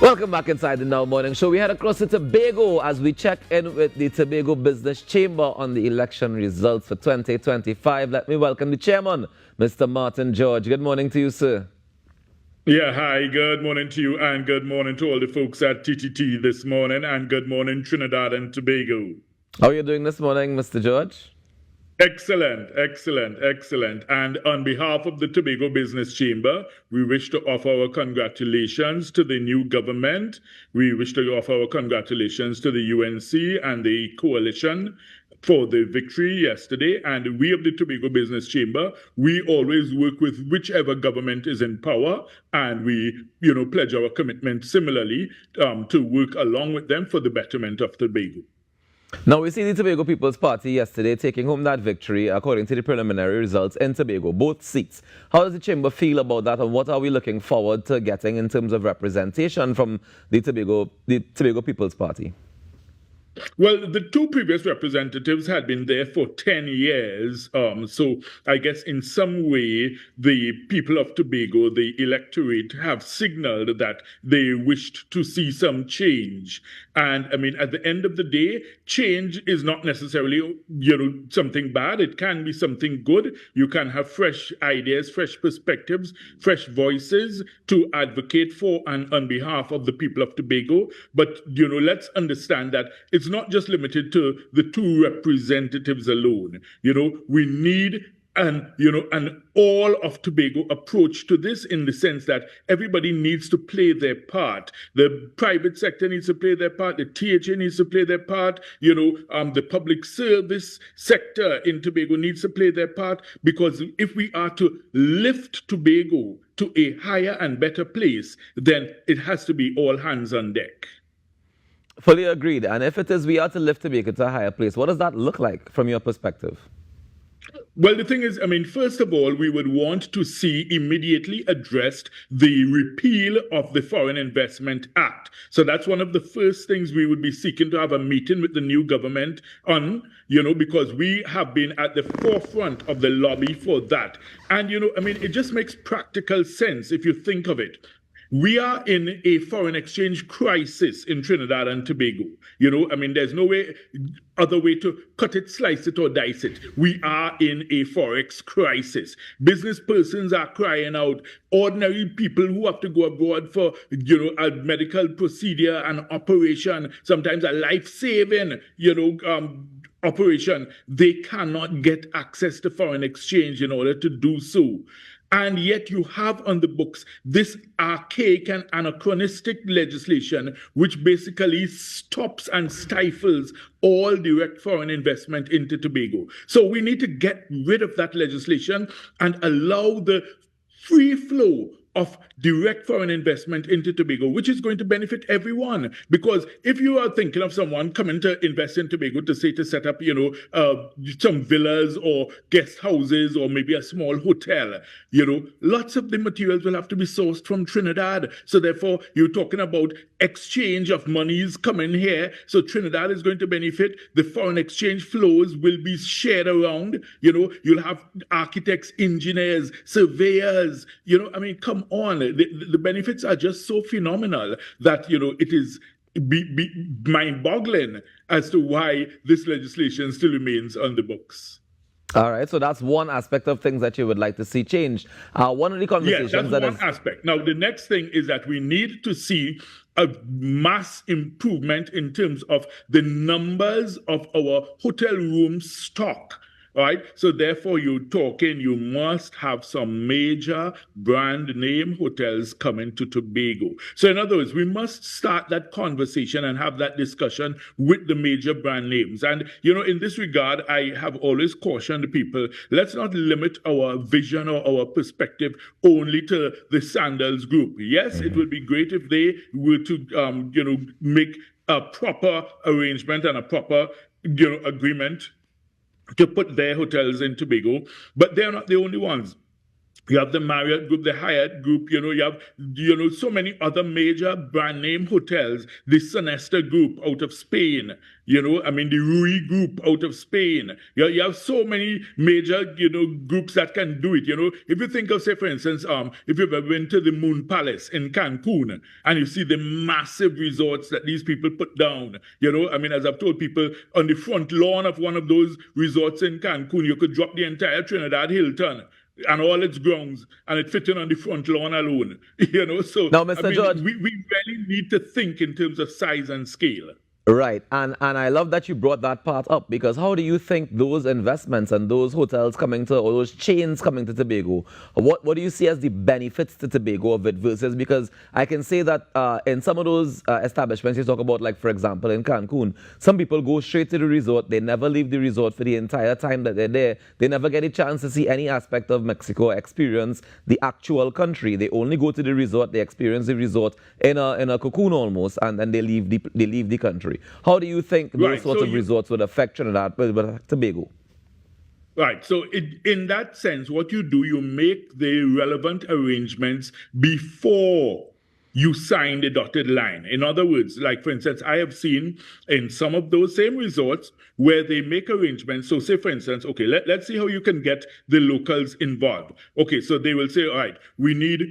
Welcome back inside the Now Morning Show. We head across to Tobago as we check in with the Tobago Business Chamber on the election results for 2025. Let me welcome the chairman, Mr. Martin George. Good morning to you, sir. Yeah, hi, good morning to you and good morning to all the folks at TTT this morning and good morning Trinidad and Tobago. How are you doing this morning, Mr. George? Excellent. And on behalf of the Tobago Business Chamber, we wish to offer our congratulations to the new government. We wish to offer our congratulations to the UNC and the coalition for the victory yesterday. And we of the Tobago Business Chamber, we always work with whichever government is in power, and we, pledge our commitment similarly to work along with them for the betterment of Tobago. Now, we see the Tobago People's Party yesterday taking home that victory according to the preliminary results in Tobago, both seats. How does the Chamber feel about that, and what are we looking forward to getting in terms of representation from the Tobago People's Party? Well, the two previous representatives had been there for 10 years. So I guess in some way, the people of Tobago, the electorate, have signaled that they wished to see some change. And I mean, at the end of the day, change is not necessarily, something bad. It can be something good. You can have fresh ideas, fresh perspectives, fresh voices to advocate for and on behalf of the people of Tobago. But, let's understand that it's not just limited to the two representatives alone. We need an all of Tobago approach to this, in the sense that everybody needs to play their part. The private sector needs to play their part. The THA needs to play their part. The public service sector in Tobago needs to play their part, because if we are to lift Tobago to a higher and better place, then it has to be all hands on deck. Fully agreed. And if it is we are to lift Tobago to a higher place, what does that look like from your perspective? Well, the thing is, first of all, we would want to see immediately addressed the repeal of the Foreign Investment Act. So that's one of the first things we would be seeking to have a meeting with the new government on, because we have been at the forefront of the lobby for that. And, it just makes practical sense if you think of it. We are in a foreign exchange crisis in Trinidad and Tobago. There's no other way to cut it, slice it, or dice it. We are in a forex crisis. Business persons are crying out. Ordinary people who have to go abroad for, a medical procedure, an operation, sometimes a life-saving, operation, they cannot get access to foreign exchange in order to do so. And yet you have on the books this archaic and anachronistic legislation which basically stops and stifles all direct foreign investment into Tobago. So we need to get rid of that legislation and allow the free flow of direct foreign investment into Tobago, which is going to benefit everyone. Because if you are thinking of someone coming to invest in Tobago to set up, some villas or guest houses or maybe a small hotel, lots of the materials will have to be sourced from Trinidad. So therefore, you're talking about exchange of monies coming here. So Trinidad is going to benefit. The foreign exchange flows will be shared around. You'll have architects, engineers, surveyors, come on. The benefits are just so phenomenal that, it is mind-boggling as to why this legislation still remains on the books. All right, so that's one aspect of things that you would like to see changed. One of the conversations that's one aspect. Now, the next thing is that we need to see a mass improvement in terms of the numbers of our hotel room stock. Right? So therefore, you must have some major brand name hotels coming to Tobago. So in other words, we must start that conversation and have that discussion with the major brand names. And, in this regard, I have always cautioned people, let's not limit our vision or our perspective only to the Sandals group. Yes, It would be great if they were to, make a proper arrangement and a proper, agreement to put their hotels in Tobago, but they're not the only ones. You have the Marriott Group, the Hyatt Group, you have, so many other major brand name hotels, the Sonesta Group out of Spain, the Rui Group out of Spain. You have so many major, groups that can do it. If you think of, say, for instance, if you've ever been to the Moon Palace in Cancun and you see the massive resorts that these people put down, as I've told people, on the front lawn of one of those resorts in Cancun, you could drop the entire Trinidad Hilton and all its grounds, and it fitting on the front lawn alone. So Now, Mr. George, we really need to think in terms of size and scale. right, and I love that you brought that part up, because how do you think those investments and those hotels coming to, or those chains coming to Tobago, what do you see as the benefits to Tobago of it versus, because I can say that in some of those establishments you talk about, like for example in Cancun, some people go straight to the resort, they never leave the resort for the entire time that they're there, they never get a chance to see any aspect of Mexico, experience the actual country, they only go to the resort, they experience the resort in a cocoon almost, and then they leave the country. How do you think those sorts of resorts would affect Trinidad but Tobago? Right. So in that sense, what you do, you make the relevant arrangements before you sign the dotted line. In other words, like for instance, I have seen in some of those same resorts where they make arrangements. So say for instance, okay, let's see how you can get the locals involved. Okay, so they will say, all right, we need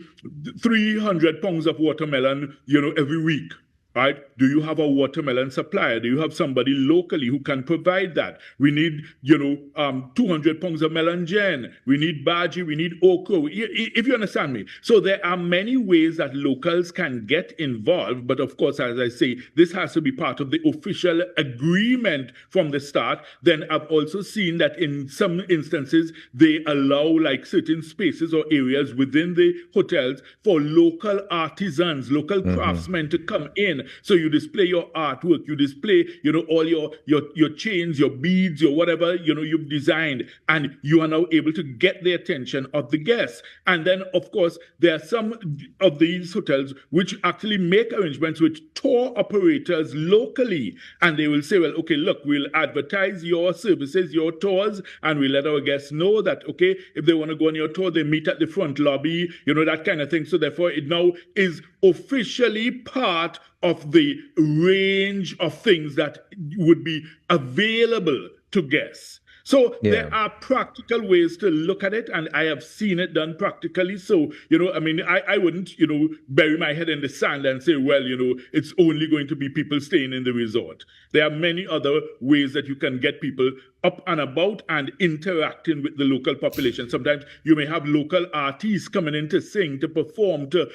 300 pounds of watermelon, every week. Right? Do you have a watermelon supplier? Do you have somebody locally who can provide that? We need, 200 pounds of melangen. We need bhaji. We need okra. If you understand me. So there are many ways that locals can get involved. But of course, as I say, this has to be part of the official agreement from the start. Then I've also seen that in some instances, they allow like certain spaces or areas within the hotels for local artisans, local craftsmen to come in. So you display your artwork, you display, all your chains, your beads, your whatever, you've designed, and you are now able to get the attention of the guests. And then, of course, there are some of these hotels which actually make arrangements with tour operators locally. And they will say, well, okay, look, we'll advertise your services, your tours, and we let our guests know that, okay, if they want to go on your tour, they meet at the front lobby, that kind of thing. So therefore, it now is officially part of the range of things that would be available to guests. So there are practical ways to look at it, and I have seen it done practically. So, I wouldn't, bury my head in the sand and say, well, it's only going to be people staying in the resort. There are many other ways that you can get people up and about and interacting with the local population. Sometimes you may have local artists coming in to sing, to perform, to,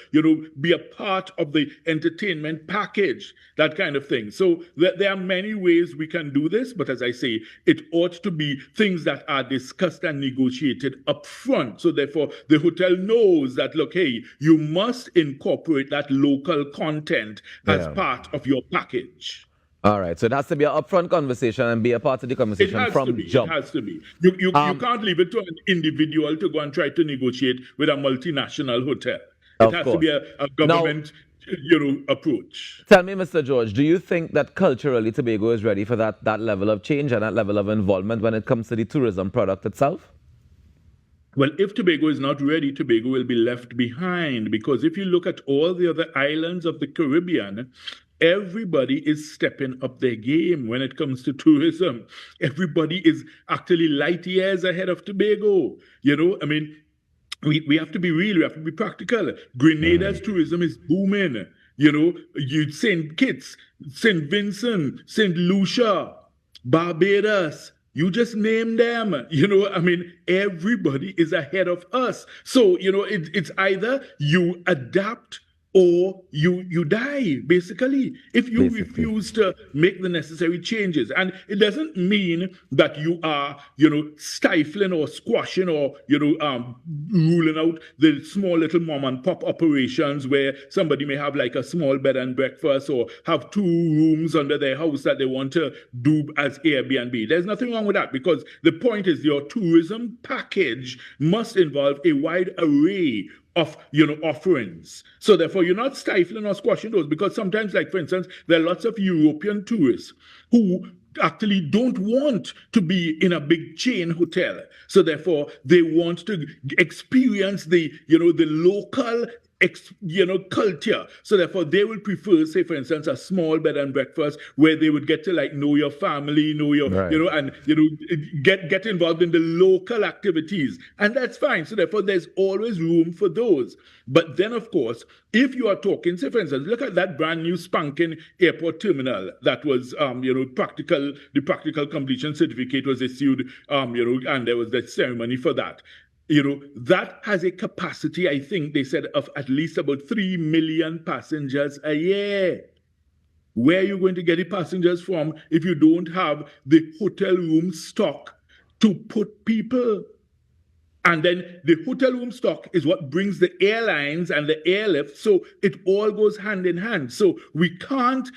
be a part of the entertainment package, that kind of thing. So there are many ways we can do this, but as I say, it ought to be things that are discussed and negotiated up front. So therefore, the hotel knows that, look, hey, you must incorporate that local content as part of your package. All right, so it has to be an upfront conversation and be a part of the conversation from jump. It has to be. You can't leave it to an individual to go and try to negotiate with a multinational hotel. It has to be a government approach. Tell me, Mr. George, do you think that culturally Tobago is ready for that level of change and that level of involvement when it comes to the tourism product itself? Well, if Tobago is not ready, Tobago will be left behind, because if you look at all the other islands of the Caribbean, everybody is stepping up their game when it comes to tourism. Everybody is actually light years ahead of Tobago. We have to be real, we have to be practical. Grenada's tourism is booming. St. Kitts, St. Vincent, St. Lucia, Barbados, you just name them. Everybody is ahead of us. So, it's either you adapt or you die, basically, if you refuse to make the necessary changes. And it doesn't mean that you are, stifling or squashing or, ruling out the small little mom and pop operations where somebody may have like a small bed and breakfast or have 2 rooms under their house that they want to do as Airbnb. There's nothing wrong with that, because the point is your tourism package must involve a wide array of offerings. So therefore, you're not stifling or squashing those, because sometimes, like for instance, there are lots of European tourists who actually don't want to be in a big chain hotel. So therefore, they want to experience the local culture. So therefore, they will prefer, say, for instance, a small bed and breakfast where they would get to know your family, know your, Right. and get involved in the local activities, and that's fine. So therefore, there's always room for those. But then, of course, if you are talking, say, for instance, look at that brand new spanking airport terminal that was, the practical completion certificate was issued, and there was the ceremony for that. That has a capacity, I think they said, of at least about 3 million passengers a year. Where are you going to get the passengers from if you don't have the hotel room stock to put people? And then the hotel room stock is what brings the airlines and the airlift. So it all goes hand in hand. So we can't,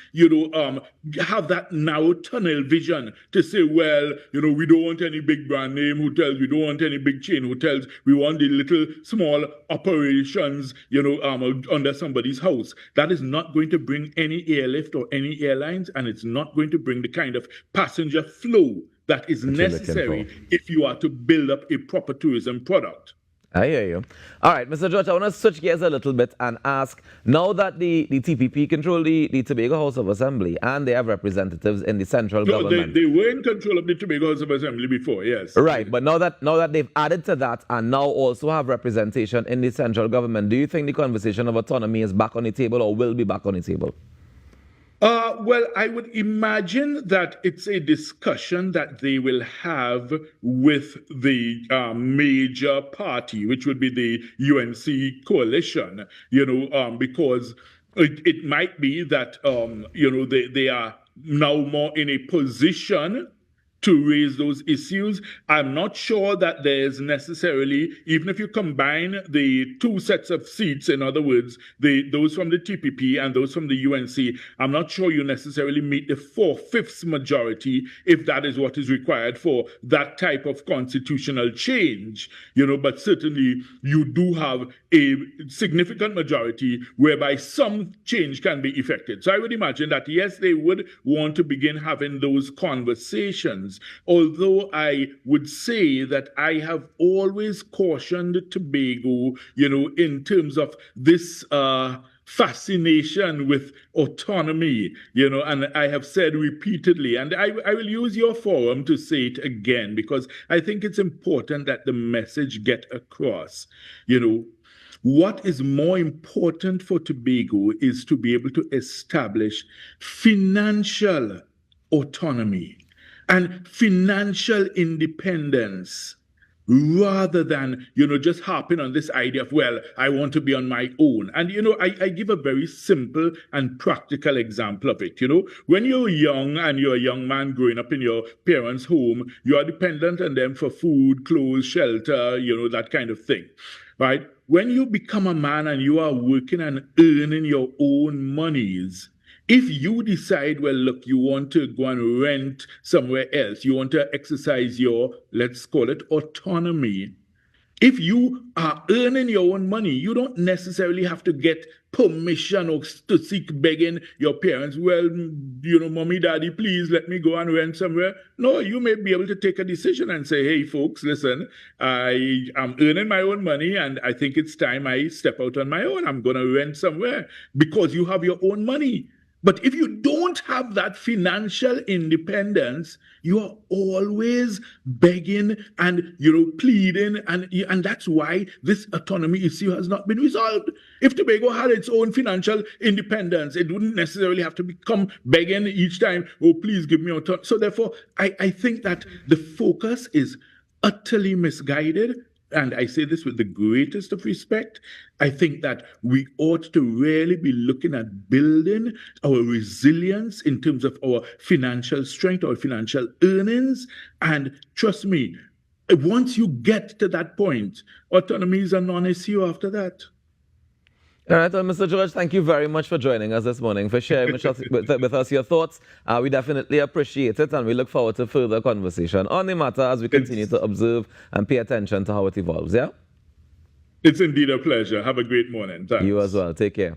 have that narrow tunnel vision to say, well, we don't want any big brand name hotels. We don't want any big chain hotels. We want the little small operations, under somebody's house. That is not going to bring any airlift or any airlines, and it's not going to bring the kind of passenger flow that is necessary if you are to build up a proper tourism product. I hear you. All right, Mr. George, I want to switch gears a little bit and ask, now that the TPP control the Tobago House of Assembly and they have representatives in the central government. They were in control of the Tobago House of Assembly before, yes. Right, but now that they've added to that and now also have representation in the central government, do you think the conversation of autonomy is back on the table or will be back on the table? Well, I would imagine that it's a discussion that they will have with the major party, which would be the UNC coalition, because it might be that, they are now more in a position to raise those issues. I'm not sure that there's necessarily, even if you combine the two sets of seats, in other words, those from the TPP and those from the UNC, I'm not sure you necessarily meet the 4/5 majority if that is what is required for that type of constitutional change, but certainly you do have a significant majority whereby some change can be effected. So I would imagine that, yes, they would want to begin having those conversations. Although I would say that I have always cautioned Tobago, in terms of this fascination with autonomy, and I have said repeatedly, and I will use your forum to say it again, because I think it's important that the message get across. What is more important for Tobago is to be able to establish financial autonomy and financial independence, rather than, just harping on this idea of, well, I want to be on my own. And, I give a very simple and practical example of it. When you're young and you're a young man growing up in your parents' home, you are dependent on them for food, clothes, shelter, that kind of thing, right? When you become a man and you are working and earning your own monies, if you decide, well, look, you want to go and rent somewhere else, you want to exercise your, let's call it, autonomy. If you are earning your own money, you don't necessarily have to get permission or to seek begging your parents, well, mommy, daddy, please let me go and rent somewhere. No, you may be able to take a decision and say, hey, folks, listen, I am earning my own money and I think it's time I step out on my own. I'm going to rent somewhere, because you have your own money. But if you don't have that financial independence, you are always begging and pleading, and that's why this autonomy issue has not been resolved. If Tobago had its own financial independence, it wouldn't necessarily have to become begging each time, oh, please give me autonomy. So therefore, I think that the focus is utterly misguided. And I say this with the greatest of respect. I think that we ought to really be looking at building our resilience in terms of our financial strength, our financial earnings. And trust me, once you get to that point, autonomy is a non-issue after that. All right, well, Mr. George, thank you very much for joining us this morning, for sharing with us your thoughts. We definitely appreciate it, and we look forward to further conversation on the matter as we continue to observe and pay attention to how it evolves, yeah? It's indeed a pleasure. Have a great morning. Thanks. You as well. Take care.